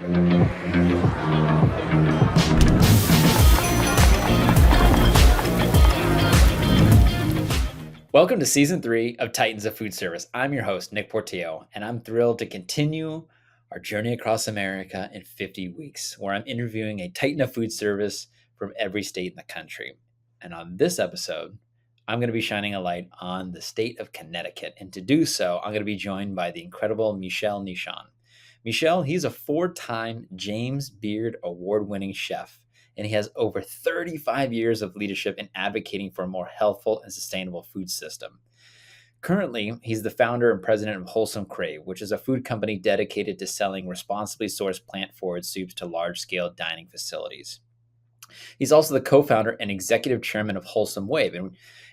Welcome to Season 3 of Titans of Food Service. I'm your host, Nick Portillo, and I'm thrilled to continue our journey across America in 50 weeks, where I'm interviewing a Titan of Food Service from every state in the country. And on this episode, I'm going to be shining a light on the state of Connecticut. And to do so, I'm going to be joined by the incredible Michel Nischan. Michel, he's a 4-time James Beard Award-winning chef, and he has over 35 years of leadership in advocating for a more healthful and sustainable food system. Currently, he's the founder and president of Wholesome Crave, which is a food company dedicated to selling responsibly sourced plant-forward soups to large-scale dining facilities. He's also the co-founder and executive chairman of Wholesome Wave.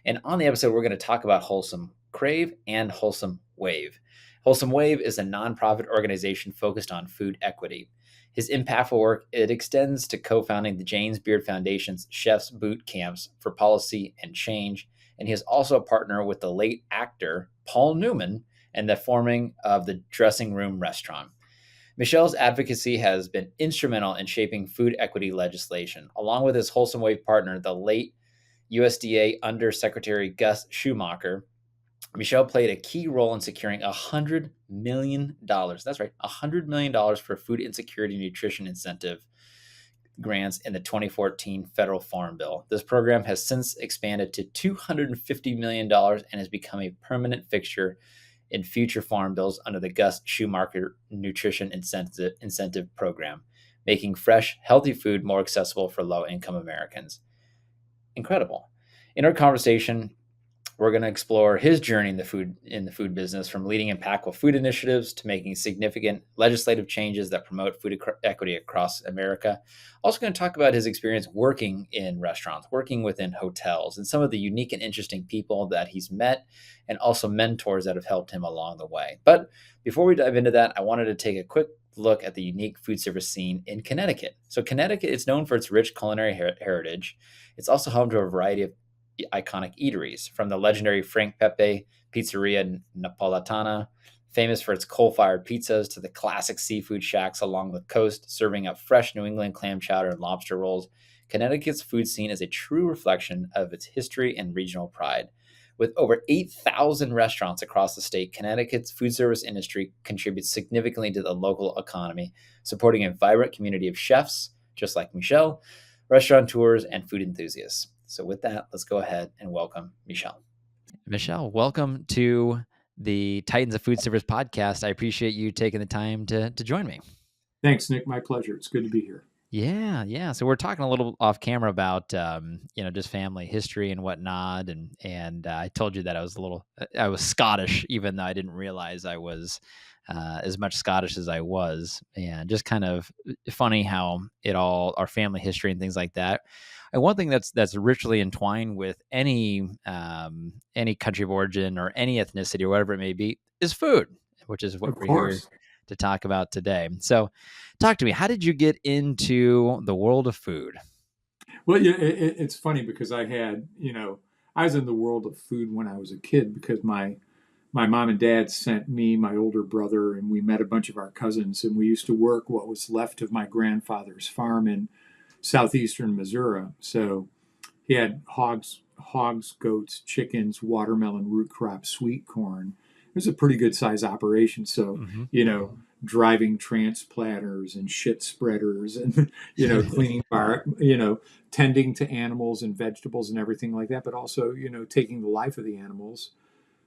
And on the episode, we're going to talk about Wholesome Crave and Wholesome Wave. Wholesome Wave is a nonprofit organization focused on food equity. His impactful work, it extends to co-founding the James Beard Foundation's Chefs Boot Camps for Policy and Change, and he is also a partner with the late actor Paul Newman and the forming of the Dressing Room Restaurant. Michel's advocacy has been instrumental in shaping food equity legislation, along with his Wholesome Wave partner, the late USDA Undersecretary Gus Schumacher. Michel played a key role in securing $100 million. That's right, $100 million for food insecurity nutrition incentive grants in the 2014 federal farm bill. This program has since expanded to $250 million and has become a permanent fixture in future farm bills under the Gus Schumacher Nutrition Incentive Program, making fresh, healthy food more accessible for low-income Americans. Incredible. In our conversation, we're going to explore his journey in the food business, from leading impactful food initiatives to making significant legislative changes that promote food equity across America. Also going to talk about his experience working in restaurants, working within hotels, and some of the unique and interesting people that he's met, and also mentors that have helped him along the way. But before we dive into that, I wanted to take a quick look at the unique food service scene in Connecticut. So Connecticut is known for its rich culinary heritage. It's also home to a variety of iconic eateries, from the legendary Frank Pepe Pizzeria Napoletana, famous for its coal-fired pizzas, to the classic seafood shacks along the coast, serving up fresh New England clam chowder and lobster rolls. Connecticut's food scene is a true reflection of its history and regional pride. With over 8,000 restaurants across the state, Connecticut's food service industry contributes significantly to the local economy, supporting a vibrant community of chefs, just like Michel, restaurateurs, and food enthusiasts. So with that, let's go ahead and welcome Michel. Michel, welcome to the Titans of Food Service podcast. I appreciate you taking the time to join me. Thanks, Nick. My pleasure. It's good to be here. Yeah. So we're talking a little off camera about just family history and whatnot, and I told you that I was Scottish, even though I didn't realize I was as much Scottish as I was, and just kind of funny how our family history and things like that. And one thing that's richly entwined with any country of origin or any ethnicity or whatever it may be is food, which is what we're here to talk about today. So talk to me. How did you get into the world of food? Well, it's funny because I was in the world of food when I was a kid, because my mom and dad sent me, my older brother, and we met a bunch of our cousins, and we used to work what was left of my grandfather's farm in southeastern Missouri. So he had hogs, goats, chickens, watermelon, root crop, sweet corn. It was a pretty good size operation. So, driving transplanters and shit spreaders and, cleaning tending to animals and vegetables and everything like that, but also, taking the life of the animals,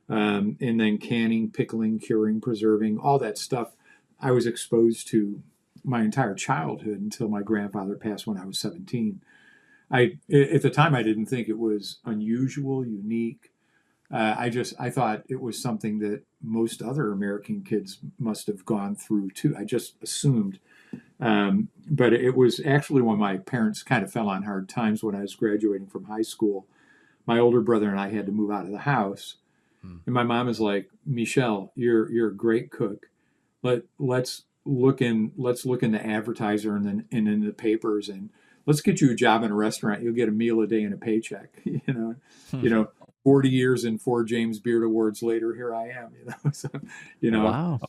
and then canning, pickling, curing, preserving, all that stuff I was exposed to my entire childhood until my grandfather passed when I was 17. At the time, I didn't think it was unusual, unique. I thought it was something that most other American kids must have gone through too. I just assumed. But it was actually when my parents kind of fell on hard times when I was graduating from high school. My older brother and I had to move out of the house. And my mom is like, Michel, you're a great cook. Let's look in the advertiser and in the papers, and let's get you a job in a restaurant. You'll get a meal a day and a paycheck. 40 years and 4 James Beard Awards later, here I am. So, Wow.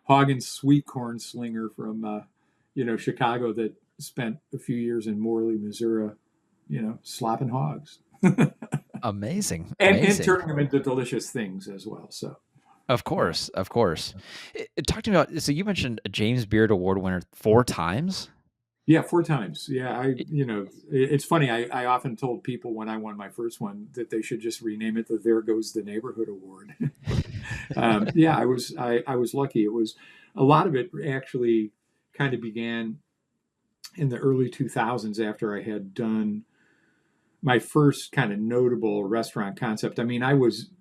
hog and sweet corn slinger from Chicago that spent a few years in Morley, Missouri, slopping hogs Amazing, and amazing. turning them into delicious things as well. So, Of yeah. course, of course. Talk to me about. So you mentioned a James Beard Award winner 4 times. Yeah, 4 times. Yeah, It- it's funny. I often told people when I won my first one that they should just rename it the "There Goes the Neighborhood Award." Yeah, I was lucky. It was a lot of it actually kind of began in the early 2000s after I had done my first kind of notable restaurant concept. I mean, I was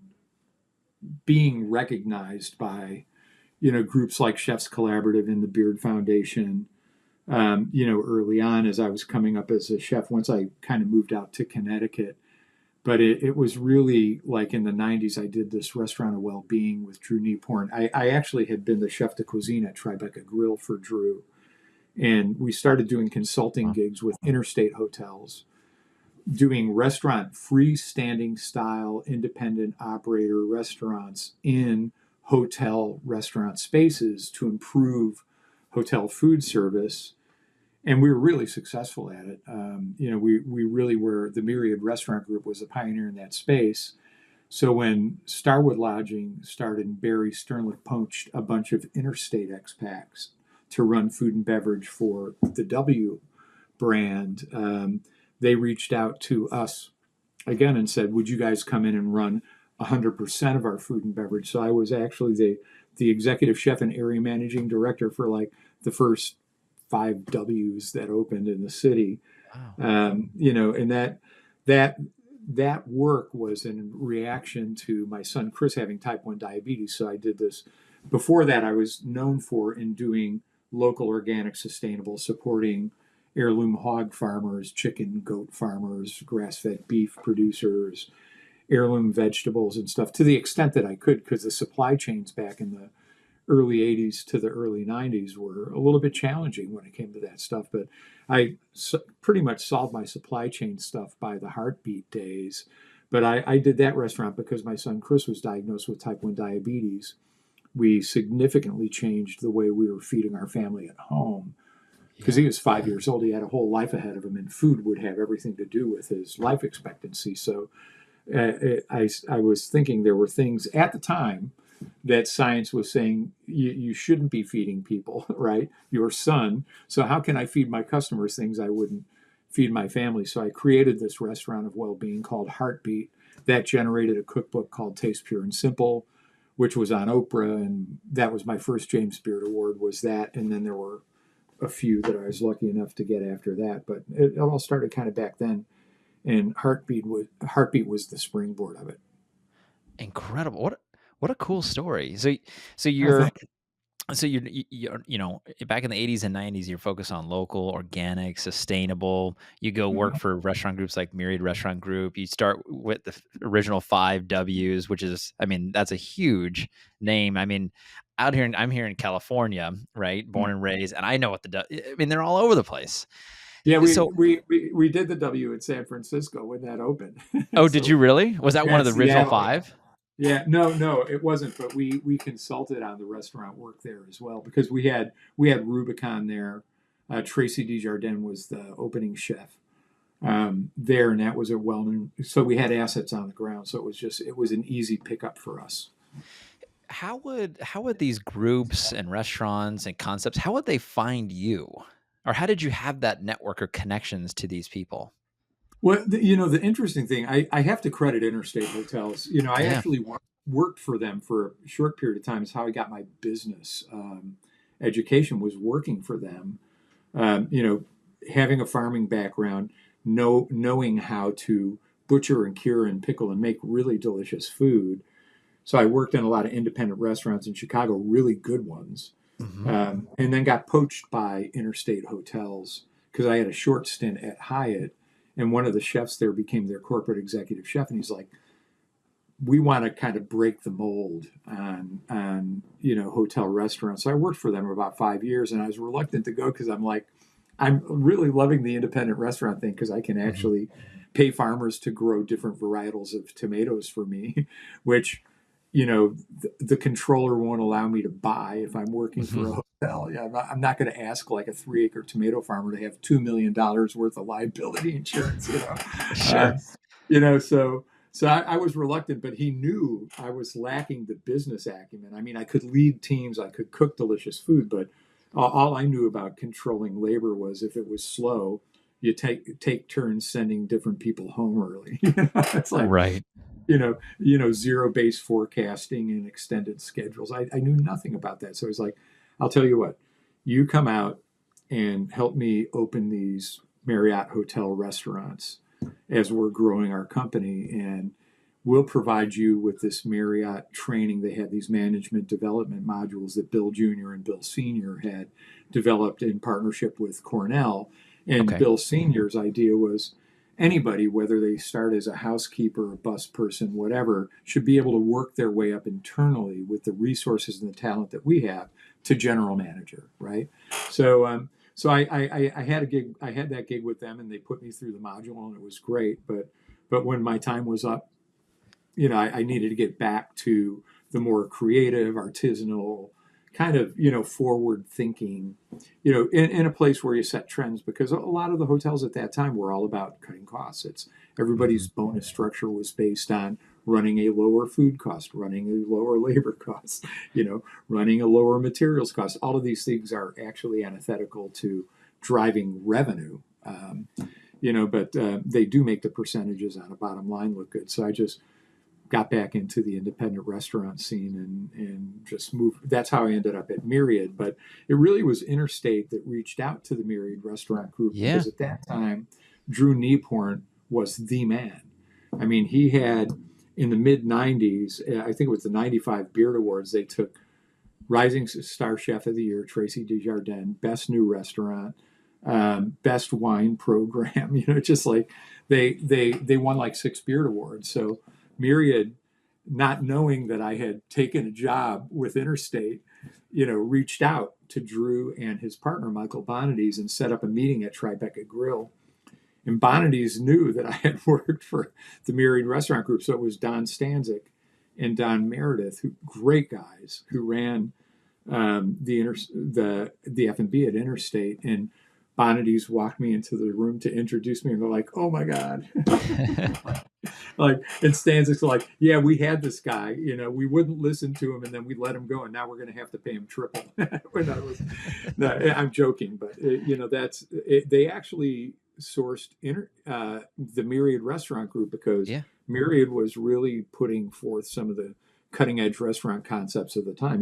being recognized by groups like Chefs Collaborative and the Beard Foundation. Early on as I was coming up as a chef, once I kind of moved out to Connecticut. But it was really like in the 90s, I did this restaurant of well-being with Drew Nieporn. I actually had been the chef de cuisine at Tribeca Grill for Drew. And we started doing consulting gigs with interstate hotels, doing restaurant freestanding style independent operator restaurants in hotel restaurant spaces to improve hotel food service, and we were really successful at it. We really were. The Myriad Restaurant Group was a pioneer in that space. So when Starwood Lodging started, Barry Sternlicht poached a bunch of interstate expats to run food and beverage for the W brand. They reached out to us again and said, "Would you guys come in and run 100% of our food and beverage?" So I was actually the executive chef and area managing director for like the first 5 Ws that opened in the city. Wow. And that work was in reaction to my son Chris having type 1 diabetes. So I did this. Before that, I was known for in doing local, organic, sustainable, supporting heirloom hog farmers, chicken, goat farmers, grass-fed beef producers, heirloom vegetables and stuff to the extent that I could, because the supply chains back in the early 80s to the early 90s were a little bit challenging when it came to that stuff. But pretty much solved my supply chain stuff by the Heartbeat days. But I did that restaurant because my son Chris was diagnosed with type 1 diabetes. We significantly changed the way we were feeding our family at home because he Yeah. was 5 years old. He had a whole life ahead of him, and food would have everything to do with his life expectancy. So I was thinking there were things at the time that science was saying you shouldn't be feeding people, right? Your son. So how can I feed my customers things I wouldn't feed my family? So I created this restaurant of well-being called Heartbeat that generated a cookbook called Taste Pure and Simple, which was on Oprah, and that was my first James Beard Award. Was that, and then there were a few that I was lucky enough to get after that. But it all started kind of back then, and Heartbeat was the springboard of it. Incredible. What a cool story. So I you're think. so back in the 80s and 90s, you're focused on local, organic, sustainable. You go work Mhm. for restaurant groups like Myriad Restaurant Group. You start with the original 5 Ws, which is, I mean, that's a huge name. I mean, I'm here in California, right? Born and raised, and I know what I mean, they're all over the place. Yeah, we, So, we we we did the W in San Francisco when that opened. oh, did you So really? Was that one yeah, of the original Seattle. 5? Yeah, no, it wasn't. But we consulted on the restaurant work there as well because we had Rubicon there. Tracy Desjardins was the opening chef there, and that was a well-known. So we had assets on the ground, so it was an easy pickup for us. How would these groups and restaurants and concepts, how would they find you? Or how did you have that network or connections to these people? Well, the interesting thing, I have to credit Interstate Hotels. I Yeah. actually worked for them for a short period of time. It's how I got my business education was working for them. Having a farming background, knowing how to butcher and cure and pickle and make really delicious food. So I worked in a lot of independent restaurants in Chicago, really good ones, Mhm. and then got poached by Interstate Hotels because I had a short stint at Hyatt, and one of the chefs there became their corporate executive chef, and he's like, "We want to kind of break the mold on hotel restaurants." So I worked for them for about 5 years, and I was reluctant to go because I'm like, I'm really loving the independent restaurant thing because I can Mhm. actually pay farmers to grow different varietals of tomatoes for me, which the controller won't allow me to buy if I'm working for a Mhm. hotel. Yeah, I'm not going to ask like a 3-acre tomato farmer to have $2 million worth of liability insurance. Sure. uh, so I was reluctant, but he knew I was lacking the business acumen. I mean, I could lead teams, I could cook delicious food, but all I knew about controlling labor was if it was slow, you take turns sending different people home early. It's like Right. zero-based forecasting and extended schedules. I knew nothing about that. So he's like, I'll tell you what, you come out and help me open these Marriott hotel restaurants as we're growing our company. And we'll provide you with this Marriott training. They had these management development modules that Bill Jr. and Bill Sr. had developed in partnership with Cornell. And Okay. Bill Sr.'s idea was anybody, whether they start as a housekeeper, a bus person, whatever, should be able to work their way up internally with the resources and the talent that we have to general manager, right? So I had a gig. I had that gig with them, and they put me through the module, and it was great. But when my time was up, I needed to get back to the more creative, artisanal, kind of, forward thinking, in a place where you set trends, because a lot of the hotels at that time were all about cutting costs. It's everybody's Mhm. bonus structure was based on running a lower food cost, running a lower labor cost, running a lower materials cost. All of these things are actually antithetical to driving revenue. But they do make the percentages on a bottom line look good. So I just got back into the independent restaurant scene and just moved. That's how I ended up at Myriad. But it really was Interstate that reached out to the Myriad Restaurant Group Yeah. because at that time, Drew Nieporn was the man. I mean, he had in the mid 90s, I think it was the 95 Beard Awards, they took Rising Star Chef of the Year, Tracy Desjardins, Best New Restaurant, Best Wine Program. Just like they won like 6 Beard Awards. So Myriad, not knowing that I had taken a job with Interstate, reached out to Drew and his partner Michael Bonadies and set up a meeting at Tribeca Grill. And Bonadies knew that I had worked for the Myriad Restaurant Group, so it was Don Stanzik and Don Meredith, who great guys who ran the F&B at Interstate. And Bonadies walked me into the room to introduce me, and they're like, "Oh my God!" Like, and Stanzik's like, "Yeah, we had this guy. We wouldn't listen to him, and then we let him go, and now we're going to have to pay him triple." When I was, no, I'm joking, but that's it. They actually sourced the Myriad Restaurant Group because Yeah. Myriad was really putting forth some of the cutting edge restaurant concepts of the time.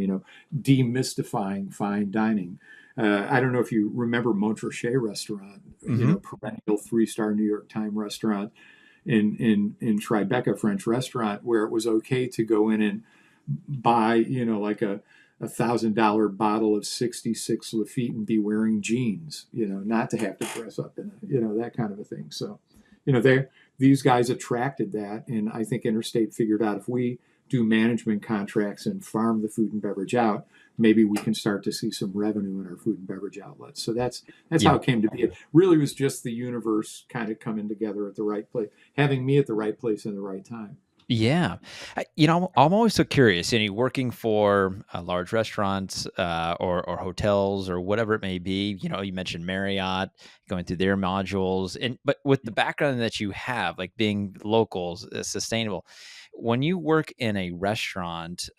Demystifying fine dining. I don't know if you remember Montrachet Restaurant, Mhm. perennial 3-star New York Times restaurant in Tribeca French restaurant, where it was okay to go in and buy, like $1,000 bottle of 66 Lafitte and be wearing jeans, not to have to dress up in it, that kind of a thing. So, they these guys attracted that, and I think Interstate figured out if we do management contracts and farm the food and beverage out, maybe we can start to see some revenue in our food and beverage outlets. So that's how Yeah. it came to be. It really was just the universe kind of coming together at the right place, having me at the right place in the right time. Yeah. I'm always so curious, working for large restaurants or hotels or whatever it may be. You mentioned Marriott going through their modules, but with the background that you have, like being locals, sustainable. When you work in a restaurant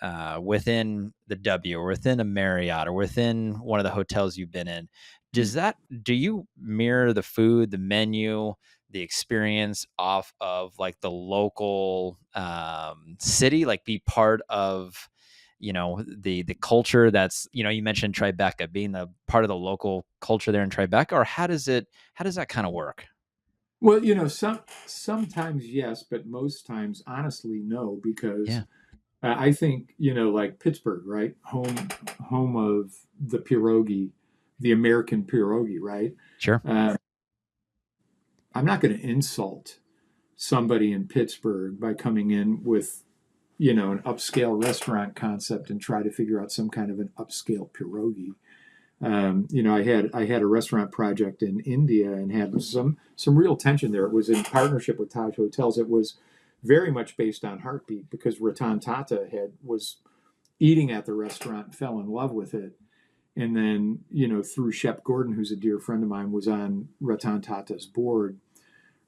within the W or within a Marriott or within one of the hotels you've been in, do you mirror the food, the menu, the experience off of like the local city, like be part of the culture that's you mentioned Tribeca being the part of the local culture there in Tribeca, or how does that kind of work? Well, sometimes yes, but most times, honestly, no, because Yeah, I think like Pittsburgh, right, home of the pierogi, the American pierogi, right. sure. Uh, I'm not going to insult somebody in Pittsburgh by coming in with an upscale restaurant concept and try to figure out some kind of an upscale pierogi. I had a restaurant project in India and had some real tension there. It was in partnership with Taj Hotels. It was very much based on heartbeat, because Ratan Tata was eating at the restaurant and fell in love with it. And then, through Shep Gordon, who's a dear friend of mine, was on Ratan Tata's board,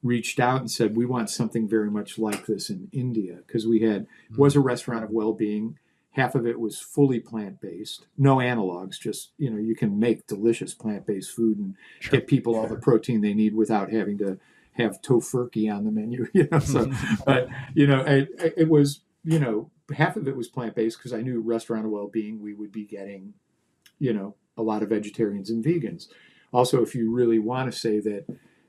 reached out and said, we want something very much like this in India, because was a restaurant of well-being. Half of it was fully plant-based, no analogs, just, you can make delicious plant-based food and Sure. get people all the protein they need without having to have tofurkey on the menu, so, but, it was, half of it was plant-based, because I knew restaurant of well-being, we would be getting, a lot of vegetarians and vegans. Also, if you really want to say that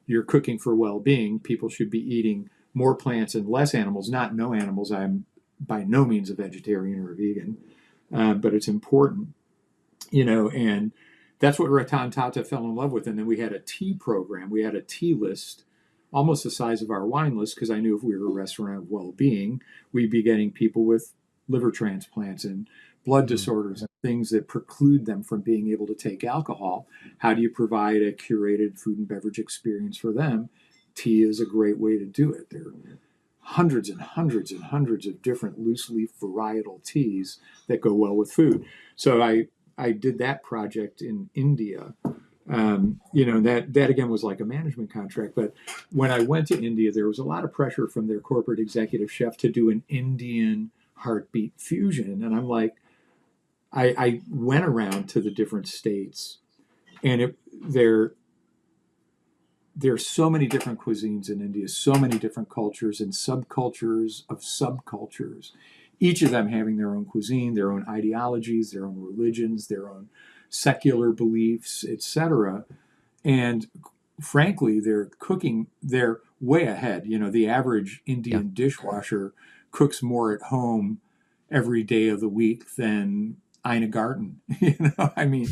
you're cooking for well-being, people should be eating more plants and less animals, not no animals. I'm by no means a vegetarian or a vegan, but it's important, and that's what Ratan Tata fell in love with. And then we had a tea program. We had a tea list, almost the size of our wine list, because I knew if we were a restaurant of well-being, we'd be getting people with liver transplants and blood disorders and things that preclude them from being able to take alcohol. How do you provide a curated food and beverage experience for them? Tea is a great way to do it. There are hundreds and hundreds and hundreds of different loose leaf varietal teas that go well with food. So I did that project in India. That again was like a management contract. But when I went to India, there was a lot of pressure from their corporate executive chef to do an Indian heartbeat fusion. And I'm like, I went around to the different states, and there's so many different cuisines in India, so many different cultures and subcultures of subcultures, each of them having their own cuisine, their own ideologies, their own religions, their own secular beliefs, etc. And frankly, they're way ahead. The average Indian dishwasher cooks more at home every day of the week than Ina Garten. I mean,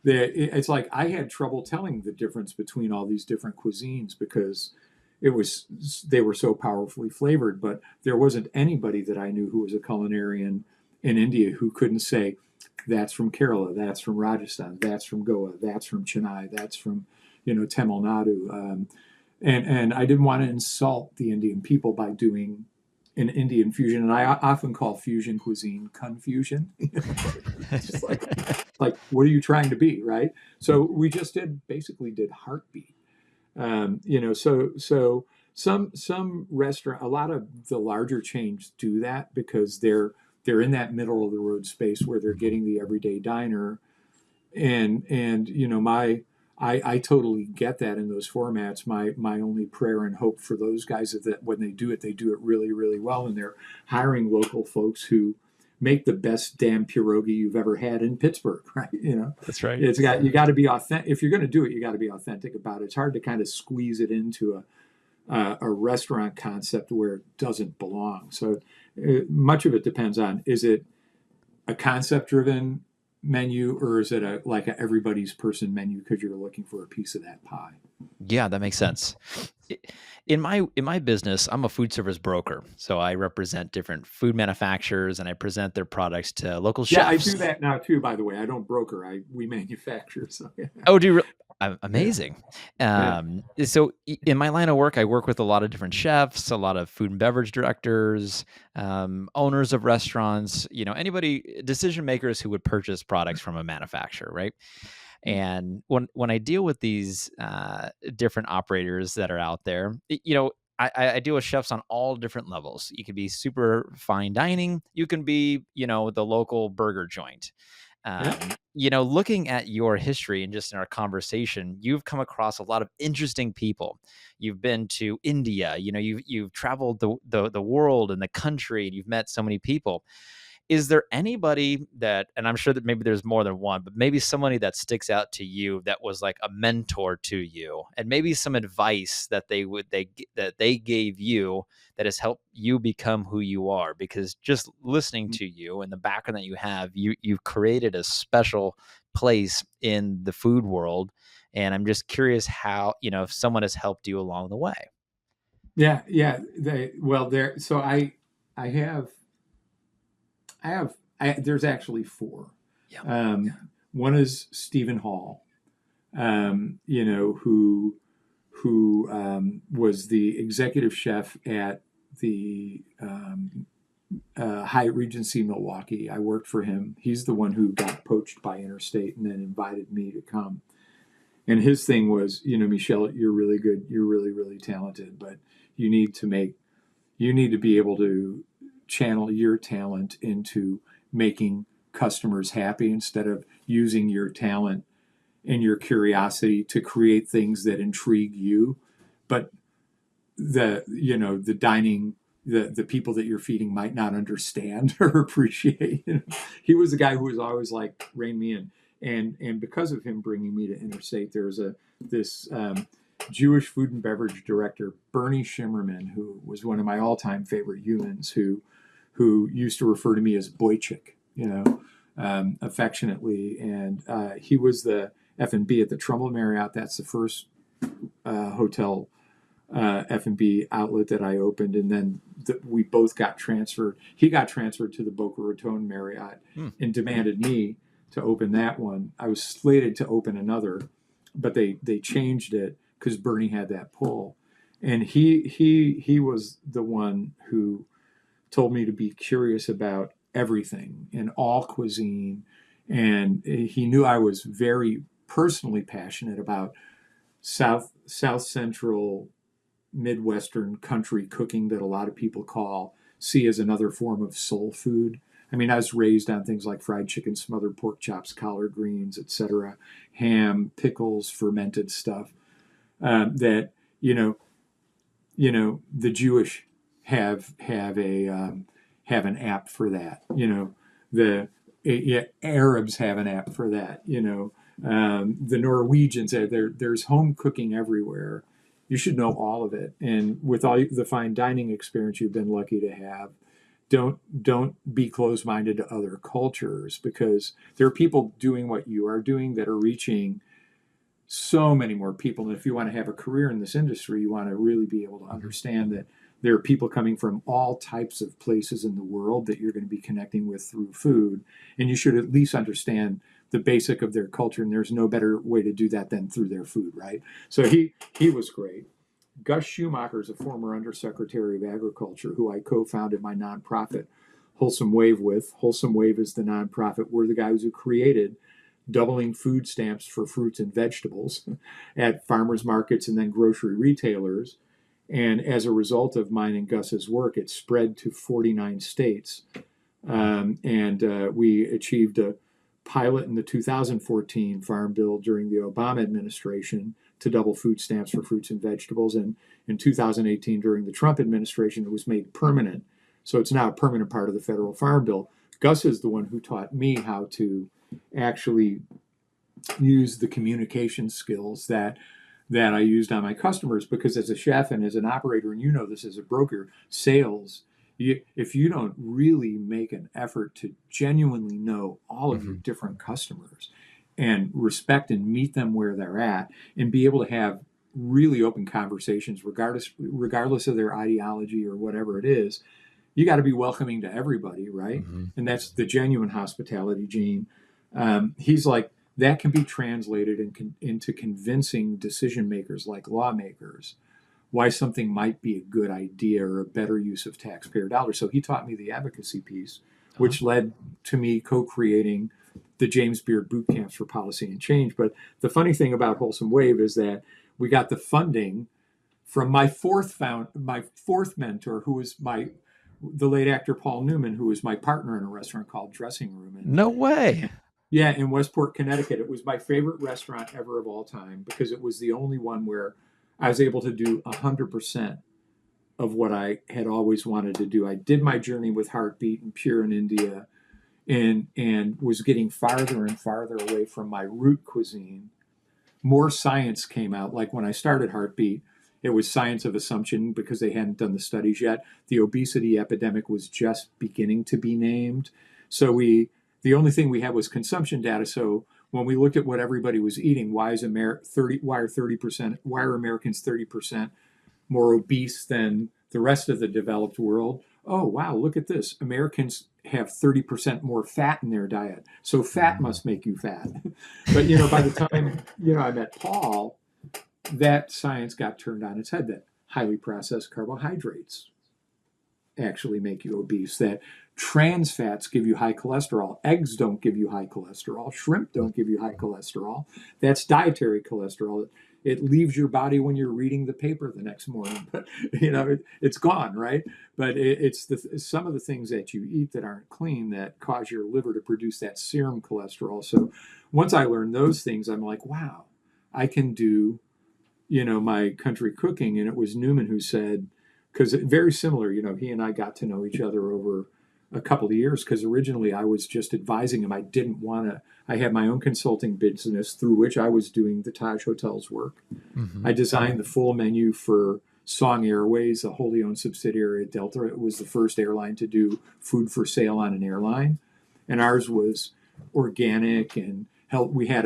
it's like I had trouble telling the difference between all these different cuisines, because they were so powerfully flavored. But there wasn't anybody that I knew who was a culinarian in India who couldn't say, that's from Kerala, that's from Rajasthan, that's from Goa, that's from Chennai, that's from, Tamil Nadu. And I didn't want to insult the Indian people by doing an Indian fusion. And I often call fusion cuisine confusion. It's just like, what are you trying to be, right? So we just basically did heartbeat. So some restaurant, a lot of the larger chains do that, because they're in that middle of the road space where they're getting the everyday diner, and I totally get that in those formats. My only prayer and hope for those guys is that when they do it really, really well, and they're hiring local folks who make the best damn pierogi you've ever had in Pittsburgh, right? That's right. You got to be authentic. If you're going to do it, you got to be authentic about it. It's hard to kind of squeeze it into a restaurant concept where it doesn't belong. So much of it depends on, is it a concept driven menu, or is it like a everybody's person menu because you're looking for a piece of that pie? Yeah, that makes sense. In my business, I'm a food service broker, so I represent different food manufacturers and I present their products to local Yeah, I chefs. do that now too. By the way, I don't broker. We manufacture. So yeah. Oh, do you? Yeah. Amazing. Yeah. So in my line of work, I work with a lot of different chefs, a lot of food and beverage directors, owners of restaurants. Anybody, decision makers who would purchase products from a manufacturer, right? And when I deal with these different operators that are out there, I deal with chefs on all different levels. You could be super fine dining. You can be, the local burger joint. Yeah. Looking at your history and just in our conversation, you've come across a lot of interesting people. You've been to India. You've traveled the world and the country, and you've met so many people. Is there anybody that, and I'm sure that maybe there's more than one, but maybe somebody that sticks out to you that was like a mentor to you, and maybe some advice that they gave you that has helped you become who you are? Because just listening to you and the background that you have, you've created a special place in the food world, and I'm just curious how, if someone has helped you along the way. Yeah. Yeah. There. So I have there's actually four. Yeah. One is Stephen Hall, who was the executive chef at the Hyatt Regency Milwaukee. I worked for him. He's the one who got poached by Interstate and then invited me to come. And his thing was, Michel, you're really good. You're really, really talented, but you need to make, you need to be able to channel your talent into making customers happy instead of using your talent and your curiosity to create things that intrigue you. But the dining, the people that you're feeding might not understand or appreciate. He was the guy who was always like, rein me in. And because of him bringing me to Interstate, there's this Jewish food and beverage director, Bernie Shimmerman, who was one of my all-time favorite humans, who used to refer to me as Boychik, affectionately. And he was the F&B at the Trumbull Marriott. That's the first hotel F&B outlet that I opened, and then we both got transferred. He got transferred to the Boca Raton Marriott and demanded me to open that one. I was slated to open another, but they changed it because Bernie had that pull, and he was the one who told me to be curious about everything and all cuisine, and he knew I was very personally passionate about South Central Midwestern country cooking that a lot of people see as another form of soul food. I mean, I was raised on things like fried chicken, smothered pork chops, collard greens, etc., ham, pickles, fermented stuff. That the Jewish have an app for that. The Arabs have an app for that. The Norwegians, there's home cooking everywhere. You should know all of it. And with all the fine dining experience you've been lucky to have, don't be closed-minded to other cultures, because there are people doing what you are doing that are reaching so many more people. And if you want to have a career in this industry, you want to really be able to understand that there are people coming from all types of places in the world that you're going to be connecting with through food. And you should at least understand the basic of their culture. And there's no better way to do that than through their food, right? So he was great. Gus Schumacher is a former Undersecretary of Agriculture who I co-founded my nonprofit, Wholesome Wave, with. Wholesome Wave is the nonprofit. We're the guys who created doubling food stamps for fruits and vegetables at farmers markets and then grocery retailers. And as a result of mine and Gus's work, it spread to 49 states. We achieved a pilot in the 2014 Farm Bill during the Obama administration to double food stamps for fruits and vegetables. And in 2018, during the Trump administration, it was made permanent. So it's now a permanent part of the federal Farm Bill. Gus is the one who taught me how to actually use the communication skills that I used on my customers, because as a chef and as an operator, and this as a broker, sales, if you don't really make an effort to genuinely know all of your different customers and respect and meet them where they're at and be able to have really open conversations, regardless of their ideology or whatever it is, you got to be welcoming to everybody, right? And that's the genuine hospitality gene. He's like, that can be translated into convincing decision makers like lawmakers why something might be a good idea or a better use of taxpayer dollars. So he taught me the advocacy piece, which led to me co-creating the James Beard boot camps for policy and change. But the funny thing about Wholesome Wave is that we got the funding from my fourth mentor, who was the late actor Paul Newman, who was my partner in a restaurant called Dressing Room. No way. Yeah, in Westport, Connecticut. It was my favorite restaurant ever of all time, because it was the only one where I was able to do 100% of what I had always wanted to do. I did my journey with Heartbeat and Pure in India, and was getting farther and farther away from my root cuisine. More science came out. Like when I started Heartbeat, it was science of assumption because they hadn't done the studies yet. The obesity epidemic was just beginning to be named. So the only thing we had was consumption data. So when we looked at what everybody was eating, why are Americans 30% more obese than the rest of the developed world? Oh, wow, look at this. Americans have 30% more fat in their diet. So fat must make you fat. But, by the time, I met Paul, that science got turned on its head, that highly processed carbohydrates actually make you obese, that trans fats give you high cholesterol. Eggs don't give you high cholesterol. Shrimp don't give you high cholesterol. That's dietary cholesterol. It leaves your body when you're reading the paper the next morning, but it's gone, right? But it's some of the things that you eat that aren't clean that cause your liver to produce that serum cholesterol. So once I learned those things, I'm like, wow, I can do, my country cooking. And it was Newman who said, because very similar, he and I got to know each other over a couple of years, because originally I was just advising him. I didn't want to, I had my own consulting business through which I was doing the Taj Hotel's work. Mm-hmm. I designed the full menu for Song Airways, a wholly owned subsidiary of Delta. It was the first airline to do food for sale on an airline. And ours was organic and health. We had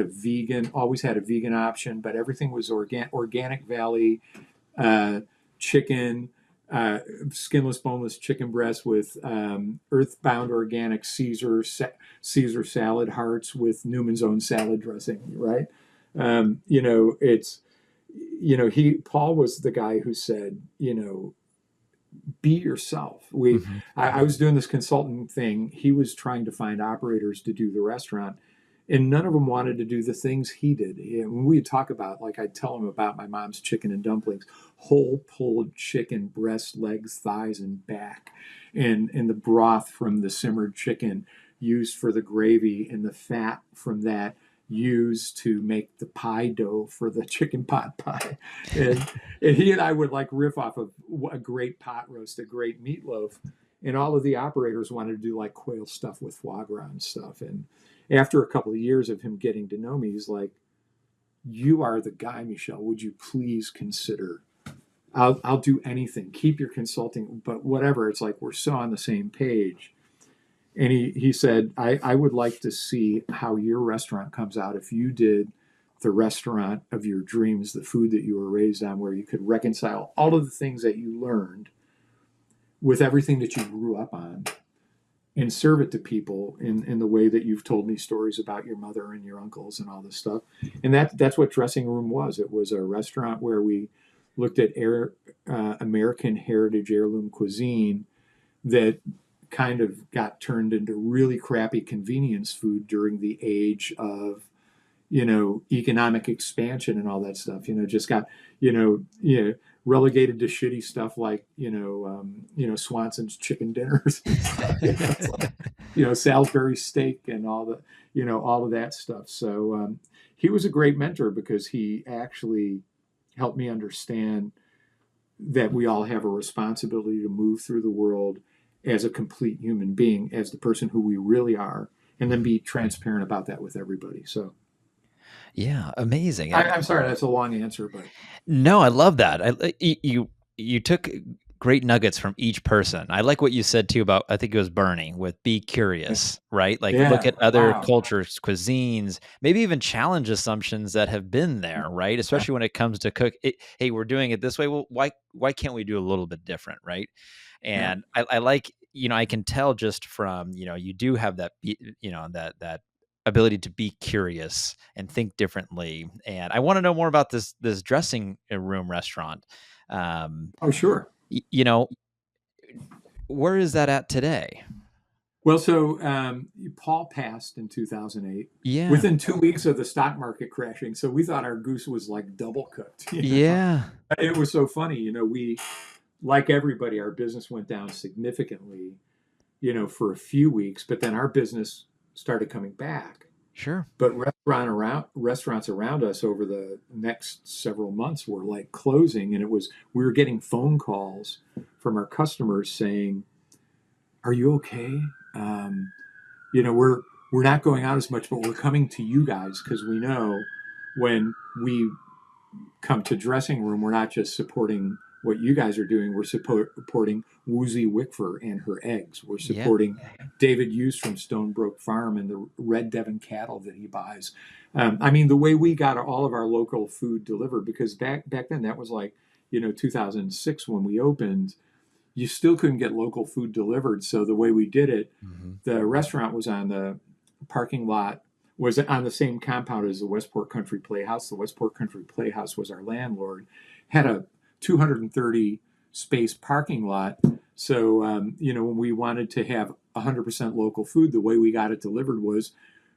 always had a vegan option, but everything was Organic Valley, chicken, skinless, boneless chicken breast with earthbound organic Caesar salad hearts with Newman's own salad dressing, right? Paul was the guy who said, be yourself. Mm-hmm. I was doing this consultant thing. He was trying to find operators to do the restaurant, and none of them wanted to do the things he did. When we talk about, like, I'd tell him about my mom's chicken and dumplings, whole pulled chicken, breast, legs, thighs, and back, and the broth from the simmered chicken used for the gravy, and the fat from that used to make the pie dough for the chicken pot pie. And he and I would like riff off of a great pot roast, a great meatloaf. And all of the operators wanted to do like quail stuff with foie gras and stuff. And after a couple of years of him getting to know me, he's like, you are the guy, Michel. Would you please consider? I'll do anything. Keep your consulting, but whatever. It's like we're so on the same page. And he said, I would like to see how your restaurant comes out if you did the restaurant of your dreams, the food that you were raised on, where you could reconcile all of the things that you learned with everything that you grew up on and serve it to people in the way that you've told me stories about your mother and your uncles and all this stuff. And that's what Dressing Room was. It was a restaurant where we looked at American heritage heirloom cuisine that kind of got turned into really crappy convenience food during the age of, economic expansion and all that stuff. Just got, relegated to shitty stuff like, Swanson's chicken dinners, Salisbury steak and all of that stuff. So he was a great mentor because he actually helped me understand that we all have a responsibility to move through the world as a complete human being, as the person who we really are, and then be transparent about that with everybody. So, Yeah, amazing. I'm sorry, that's a long answer, but No, I love that. You took great nuggets from each person. I like what you said too about, I think it was Bernie, with be curious, right? Like look yeah, at other wow, cultures, cuisines, maybe even challenge assumptions that have been there, right? Especially when it comes to hey, we're doing it this way. Well, why can't we do a little bit different, right? yeah. And I like, I can tell just from, you do have that, that ability to be curious and think differently. And I want to know more about this dressing room restaurant. Um, Oh, sure. you know, where is that at today? Well, so Paul passed in 2008, Yeah. within 2 weeks of the stock market crashing. So we thought our goose was like double cooked. Yeah. It was so funny. We, like everybody, our business went down significantly, for a few weeks, but then our business started coming back. Sure. But restaurants around us over the next several months were like closing, and we were getting phone calls from our customers saying, "Are you okay? Um, we're not going out as much, but we're coming to you guys because we know when we come to Dressing Room, we're not just supporting what you guys are doing. We're supporting Woozy Wickfer and her eggs. We're Yeah. supporting David Hughes from Stonebrook Farm and the Red Devon cattle that he buys. The way we got all of our local food delivered, because back then that was like, 2006 when we opened, you still couldn't get local food delivered. So the way we did it, Mm-hmm. the restaurant was on the parking lot, was on the same compound as the Westport Country Playhouse. The Westport Country Playhouse was our landlord, had a 230 space parking lot, So, when we wanted to have 100% local food, the way we got it delivered was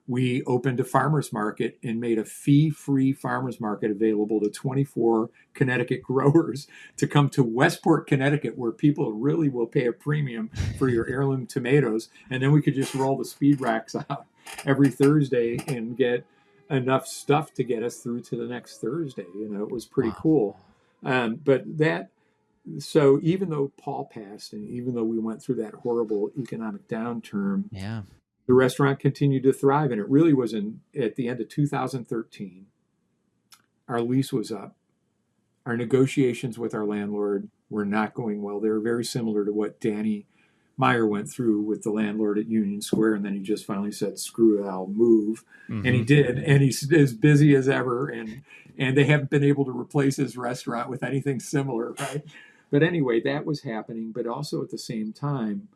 we opened a farmer's market and made a fee-free farmer's market available to 24 Connecticut growers to come to Westport, Connecticut, where people really will pay a premium for your heirloom tomatoes. And then we could just roll the speed racks out every Thursday and get enough stuff to get us through to the next Thursday. It was pretty Wow. cool. So even though Paul passed and even though we went through that horrible economic downturn, Yeah. the restaurant continued to thrive. And it really was at the end of 2013. Our lease was up. Our negotiations with our landlord were not going well. They were very similar to what Danny Meyer went through with the landlord at Union Square. And then he just finally said, screw it, I'll move. And he Hmm. did. And he's as busy as ever. And they haven't been able to replace his restaurant with anything similar, right? But anyway, that was happening. But also at the same time,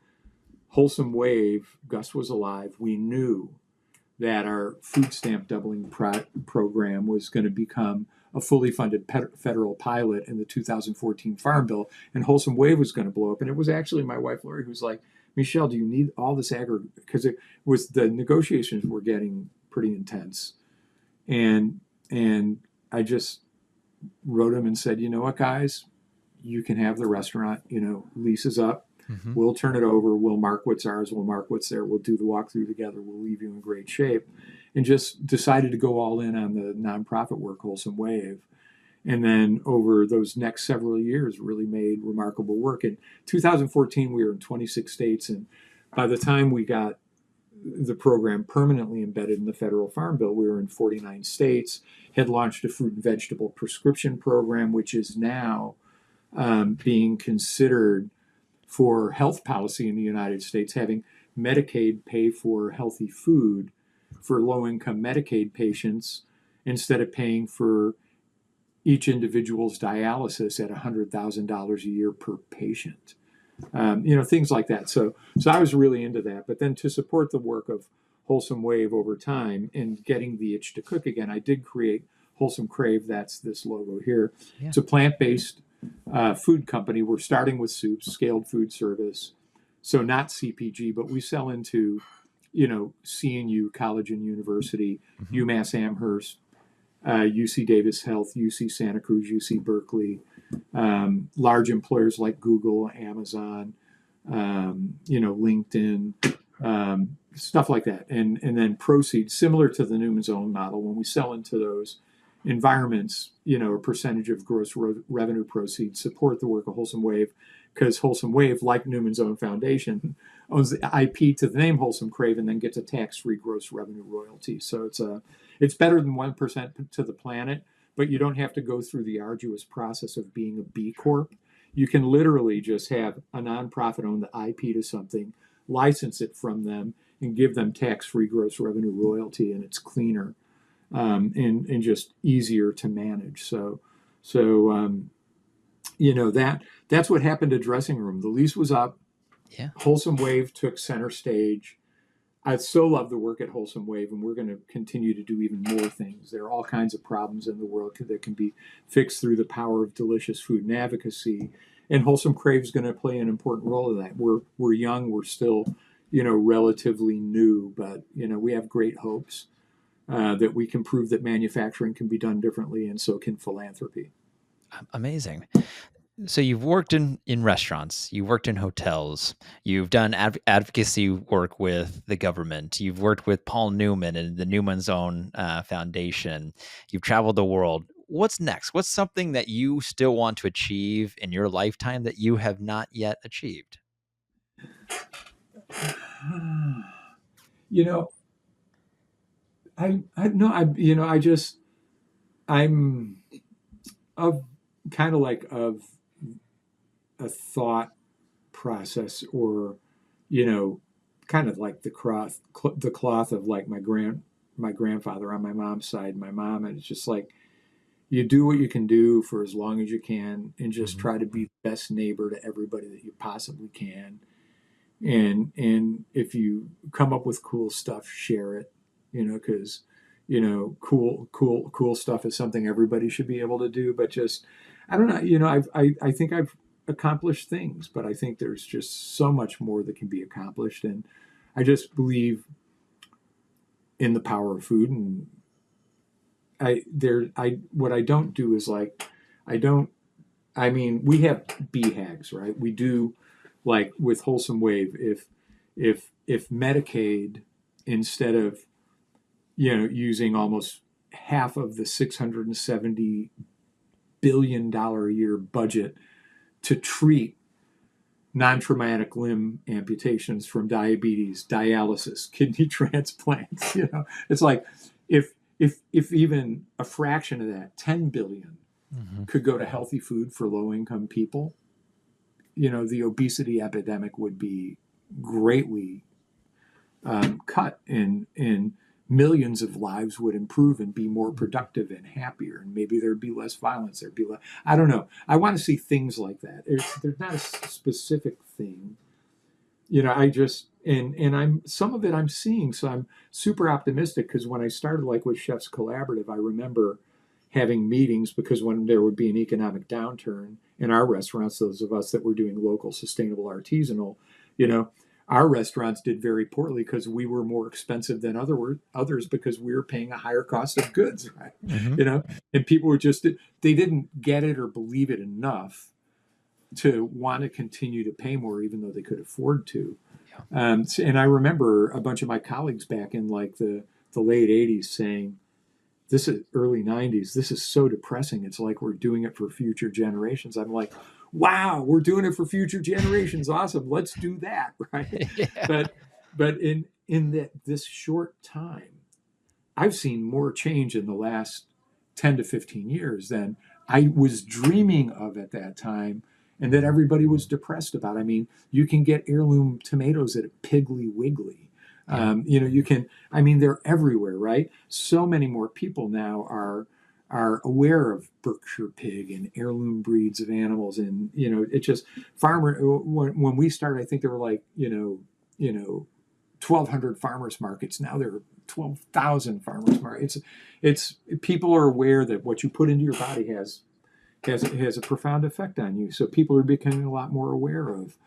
Wholesome Wave, Gus was alive. We knew that our food stamp doubling program was going to become a fully funded federal pilot in the 2014 Farm Bill, and Wholesome Wave was going to blow up. And it was actually my wife Lori who's like, Michelle, do you need all this because it was the negotiations were getting pretty intense, and I just wrote him and said, you know what, guys, you can have the restaurant. Lease is up. Hmm. We'll turn it over. We'll mark what's ours. We'll mark what's there. We'll do the walkthrough together. We'll leave you in great shape. And just decided to go all in on the nonprofit work, Wholesome Wave. And then over those next several years, really made remarkable work. In 2014, we were in 26 states. And by the time we got the program permanently embedded in the federal farm bill, we were in 49 states, had launched a fruit and vegetable prescription program, which is now being considered for health policy in the United States, having Medicaid pay for healthy food for low-income Medicaid patients instead of paying for each individual's dialysis at $100,000 a year per patient. Things like that. So I was really into that. But then to support the work of Wholesome Wave over time and getting the itch to cook again, I did create Wholesome Crave. That's this logo here. Yeah. It's a plant-based food company. We're starting with soups, scaled food service, so not CPG, but we sell into, CNU, College and University, Hmm. UMass Amherst, UC Davis Health, UC Santa Cruz, UC Berkeley, large employers like Google, Amazon, LinkedIn, stuff like that, and then proceeds similar to the Newman's Own model. When we sell into those environments, a percentage of gross revenue proceeds support the work of Wholesome Wave, because Wholesome Wave, like Newman's Own Foundation, owns the IP to the name Wholesome Crave and then gets a tax-free gross revenue royalty. So it's better than 1% to the planet, but you don't have to go through the arduous process of being a B Corp. You can literally just have a nonprofit own the IP to something, license it from them, and give them tax-free gross revenue royalty, and it's cleaner. And just easier to manage. So that's what happened to Dressing Room. The lease was up. Yeah. Wholesome Wave took center stage. I so love the work at Wholesome Wave, and we're going to continue to do even more things. There are all kinds of problems in the world that can be fixed through the power of delicious food and advocacy. And Wholesome Crave is going to play an important role in that. We're young. We're still, relatively new, but we have great hopes. That we can prove that manufacturing can be done differently, and so can philanthropy. Amazing. So you've worked in restaurants, you've worked in hotels, you've done advocacy work with the government, you've worked with Paul Newman and the Newman's Own Foundation, you've traveled the world. What's next? What's something that you still want to achieve in your lifetime that you have not yet achieved? you know, I no, I just I'm of kind of like of a thought process, or kind of like the cloth of like my grandfather on my mom's side, my mom, and it's just like you do what you can do for as long as you can, and just Hmm. try to be the best neighbor to everybody that you possibly can. And if you come up with cool stuff, share it. Because cool stuff is something everybody should be able to do. But just I don't know. I think I've accomplish things, but I think there's just so much more that can be accomplished. And I just believe in the power of food. And what I don't do is like, I don't, I mean, we have BHAGs, right? We do like with Wholesome Wave, if Medicaid, instead of, using almost half of the $670 billion a year budget to treat non-traumatic limb amputations from diabetes, dialysis, kidney transplants. It's like if even a fraction of that, 10 billion, Mm-hmm. could go to healthy food for low-income people, the obesity epidemic would be greatly cut, and millions of lives would improve and be more productive and happier, and maybe there'd be less violence. There'd be less, I don't know. I want to see things like that. There's not a specific thing, I just, and I'm, some of it I'm seeing, so I'm super optimistic, because when I started like with Chefs Collaborative, I remember having meetings, because when there would be an economic downturn in our restaurants, those of us that were doing local, sustainable, artisanal, you know, our restaurants did very poorly because we were more expensive than others, because we were paying a higher cost of goods, right? Mm-hmm. And people were just, they didn't get it or believe it enough to want to continue to pay more, even though they could afford to. And I remember a bunch of my colleagues back in like the late 80s saying, this is early 90s, this is so depressing. It's like we're doing it for future generations. I'm like, wow, we're doing it for future generations. Awesome. Let's do that. Right. Yeah. But in this short time, I've seen more change in the last 10 to 15 years than I was dreaming of at that time, and that everybody was depressed about. I mean, you can get heirloom tomatoes at a Piggly Wiggly. Yeah. You can, I mean, they're everywhere, right? So many more people now are aware of Berkshire pig and heirloom breeds of animals. And, it just, when we started, I think there were like, 1,200 farmers markets. Now there are 12,000 farmers markets. It's people are aware that what you put into your body has a profound effect on you. So people are becoming a lot more aware of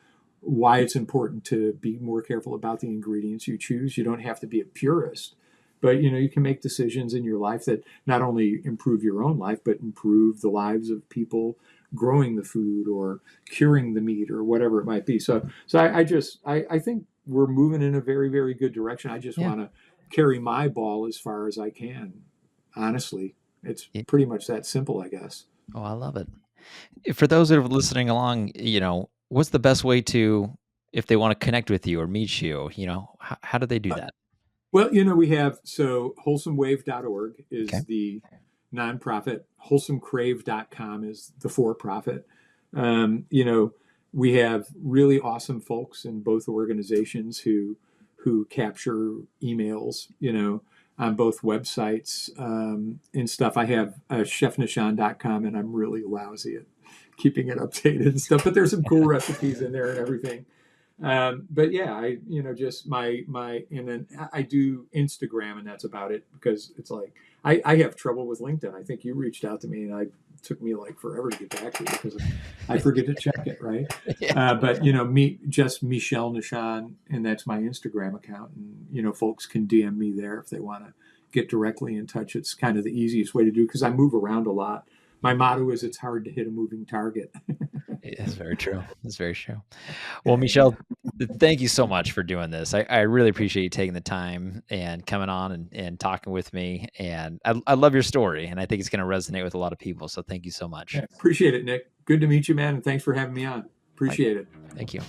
why it's important to be more careful about the ingredients you choose. You don't have to be a purist, but you can make decisions in your life that not only improve your own life, but improve the lives of people growing the food or curing the meat or whatever it might be. So I think we're moving in a very, very good direction. I just Yeah. want to carry my ball as far as I can. Honestly, it's pretty much that simple, I guess. Oh, I love it. For those that are listening along, what's the best way to, if they want to connect with you or meet you, how do they do that? Well, we have, so wholesomewave.org Okay. is the nonprofit, wholesomecrave.com is the for profit. We have really awesome folks in both organizations who capture emails, on both websites, and stuff. I have chefnischan.com, and I'm really lousy at keeping it updated and stuff, but there's some cool recipes in there and everything. But yeah, just and then I do Instagram, and that's about it, because it's like, I have trouble with LinkedIn. I think you reached out to me, and took me like forever to get back to you because I forget to check it. Right. Yeah. But just Michel Nischan, and that's my Instagram account. And, folks can DM me there if they want to get directly in touch. It's kind of the easiest way to do, because I move around a lot. My motto is, it's hard to hit a moving target. It's very true. It's very true. Well, Michel, thank you so much for doing this. I really appreciate you taking the time and coming on and talking with me. And I love your story, and I think it's going to resonate with a lot of people. So thank you so much. Yeah, appreciate it, Nick. Good to meet you, man. And thanks for having me on. All right. Appreciate it. Thank you.